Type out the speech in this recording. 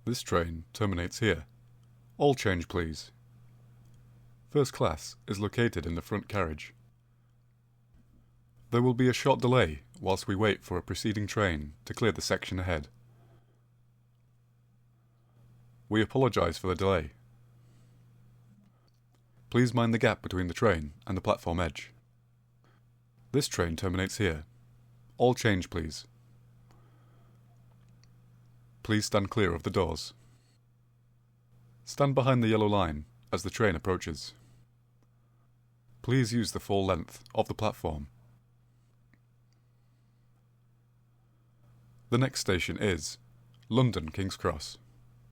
This train terminates here. All change, please. First class is located in the front carriage. There will be a short delay whilst we wait for a preceding train to clear the section ahead. We apologise for the delay. Please mind the gap between the train and the platform edge. This train terminates here. All change, please. Please stand clear of the doors. Stand behind the yellow line as the train approaches. Please use the full length of the platform. The next station is London King's Cross.